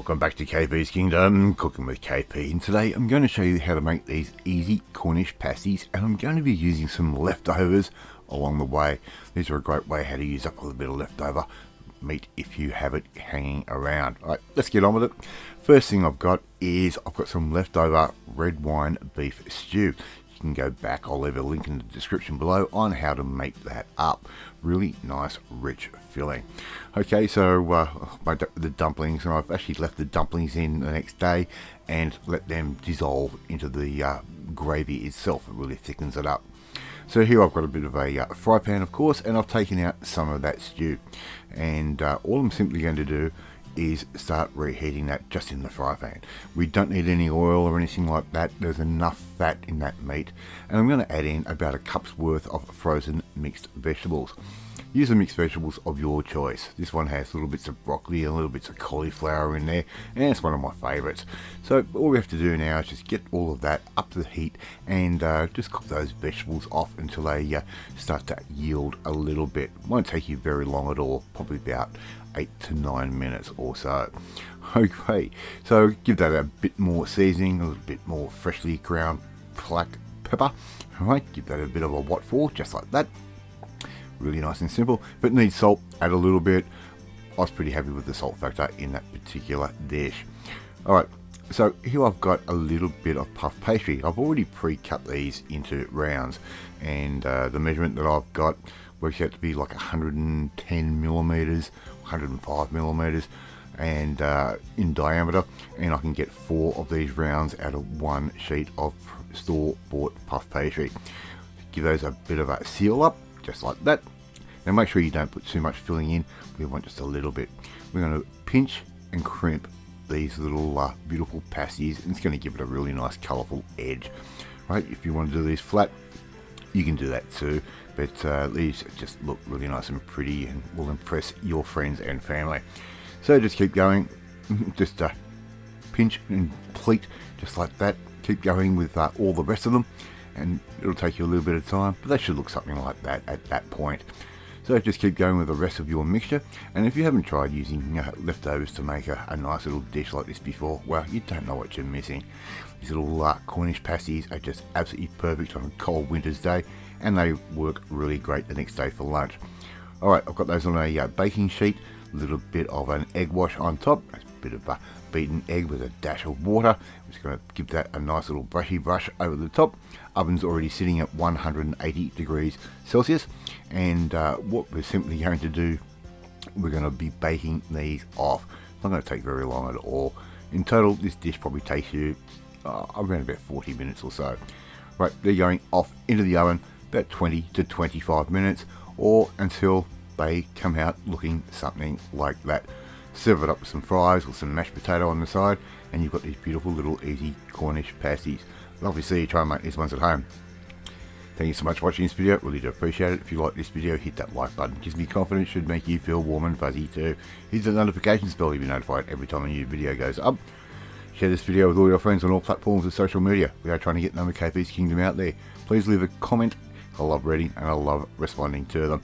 Welcome back to KP's Kingdom, Cooking with KP, and today I'm going to show you how to make these easy Cornish pasties, and I'm going to be using some leftovers along the way. These are a great way how to use up a little bit of leftover meat if you have it hanging around. Alright, let's get on with it. First thing I've got some leftover red wine beef stew. You can go back, I'll leave a link in the description below on how to make that up. Really nice, rich filling. Okay, so the dumplings, and I've actually left the dumplings in the next day and let them dissolve into the gravy itself. It really thickens it up. So here I've got a bit of a fry pan, of course, and I've taken out some of that stew. And all I'm simply going to do is start reheating that just in the fry pan. We don't need any oil or anything like that. There's enough fat in that meat, and I'm going to add in about a cup's worth of frozen mixed vegetables. Use the mixed vegetables of your choice. This one has little bits of broccoli and little bits of cauliflower in there, and it's one of my favorites. So all we have to do now is just get all of that up to the heat and just cook those vegetables off until they start to yield a little bit. Won't take you very long at all, probably about 8 to 9 minutes or so. Okay, so give that a bit more seasoning, a little bit more freshly ground black pepper. Alright, give that a bit of a what for, just like that. Really nice and simple. If it needs salt, add a little bit. I was pretty happy with the salt factor in that particular dish. Alright, so here I've got a little bit of puff pastry. I've already pre-cut these into rounds, and the measurement that I've got works out to be like 110 millimeters, 105 millimeters, and in diameter, and I can get 4 of these rounds out of one sheet of store-bought puff pastry. Give those a bit of a seal up, just like that. Now make sure you don't put too much filling in. We want just a little bit. We're going to pinch and crimp these little beautiful pasties, and it's going to give it a really nice colourful edge. Right? If you want to do these flat, you can do that too, but these just look really nice and pretty and will impress your friends and family. So just keep going. Just pinch and pleat just like that. Keep going with all the rest of them, and it'll take you a little bit of time, but they should look something like that at that point. So just keep going with the rest of your mixture, and if you haven't tried using leftovers to make a nice little dish like this before, well, you don't know what you're missing. These little Cornish pasties are just absolutely perfect on a cold winter's day, and they work really great the next day for lunch. Alright, I've got those on a baking sheet, a little bit of an egg wash on top, a bit of beaten egg with a dash of water. I'm just going to give that a nice little brushy brush over the top. Oven's already sitting at 180 degrees Celsius, and what we're simply going to do, we're going to be baking these off. It's not going to take very long at all. In total, this dish probably takes you around about 40 minutes or so. Right, they're going off into the oven about 20 to 25 minutes, or until they come out looking something like that. Serve it up with some fries or some mashed potato on the side, and you've got these beautiful little easy Cornish pasties. Lovely to see you try and make these ones at home. Thank you so much for watching this video, really do appreciate it. If you like this video, hit that like button, gives me confidence, should make you feel warm and fuzzy too. Hit the notifications bell to be notified every time a new video goes up. Share this video with all your friends on all platforms of social media. We are trying to get number KP's Kingdom out there. Please leave a comment. I love reading and I love responding to them.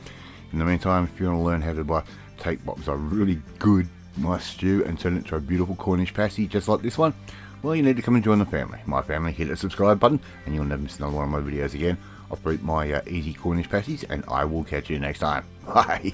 In the meantime, if you want to learn how to take what was a really good nice stew and turn it into a beautiful Cornish pasty just like this one, well, you need to come and join the family. My family, hit the subscribe button and you'll never miss another one of my videos again. I've brought my easy Cornish pasties, and I will catch you next time. Bye.